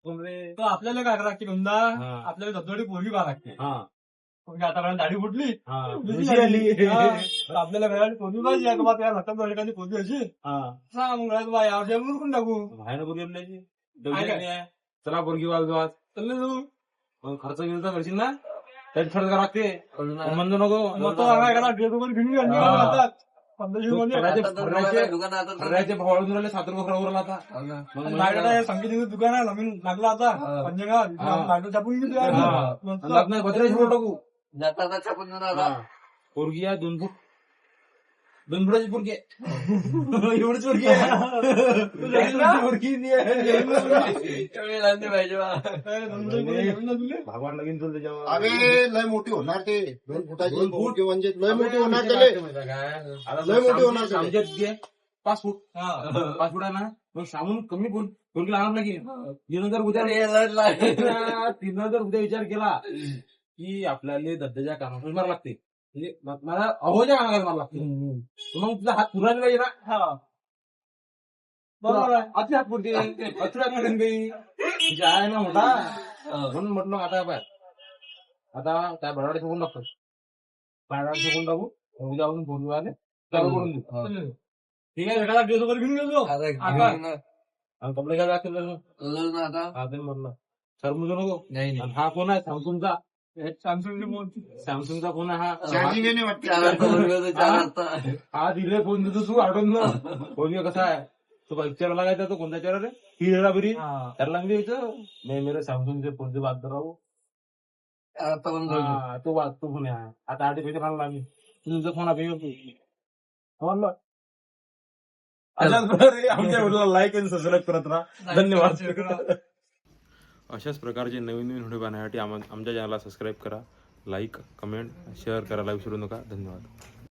तो आपल्याला काय लागते गंदा आपल्याला धबधबडी पोरगी बा लागते आता दाढी फुटली आपल्याला वेळाने पोरगी पाहिजे का त्या लक्षात एखादी पोरगी अशी सांग बा यावर मुरकून टाकू चला पोरगी वाजवा चालले जाऊ खर्च गिरचा करशील ना त्याची खर्च करा लागते म्हणतो नको मग तो एखादा ड्रेस वगैरे घेऊन घ्या 1500 फरायचे भावाळून राहिले 7 रुपये खरावर आता मध्ये संगीत दुकान आहे नवीन लागला आता पंजगाव छापून भद्रेश्वर टाकू पोरगी आहे 2 फूट 2 फुटाची पोरगी आहे एवढीच पोरगी आहे पोरगी भागवान लगीन तुला त्याच्यावर अरे लय मोठी होणार ते 2 फुटाची पोरगी म्हणजे लय मोठी होणार लय मोठी होणार आमच्यात 5 फूट 5 फूट आहे ना मग सामून कमी पोरगी लागणार लागेल तिनं जर उद्या विचार केला की आपल्याला धद्द्याच्या कामावर मारा लागते म्हणजे मला अहोच्या कामाला मारा लागते मग तुझा हात पुरायला पाहिजे ना बरोबर आहे अति हात पुरते काही आहे ना मोठा म्हणून म्हटलं आता बाय आता त्या भराडे ठेवून टाकतो भाडाडे ठेवून टाकू उद्या आपण फोन आले चालू करून देऊ ठीक आहे एखादा ड्रेस वगैरे घेऊन गेलो कपडे काय दाखवलं म्हटलं सर मुझे नको हा फोन आहे सॅमसंगचा सॅमसंगचा फोन आहे हा दिले फोन देतो तू आठवून ना फोन कसा आहे तो पिक्चर लागायचा तो कोणता चेहरा रे हिरा बरी त्याला लागली मी मेरे सॅमसंगचे फोन से बात कर रहा हूँ तो बात तो फोन आहे आता आर्टिफिशियल आणला आम्ही तुझा फोन आपण म्हणलं आमच्या लाईक आणि सबस्क्राईब करत राहा धन्यवाद अशाच प्रकारचे नवीन व्हिडिओ पाहण्यासाठी आमच्या चॅनलला सबस्क्राईब करा लाईक कमेंट शेअर करायला विसरू नका धन्यवाद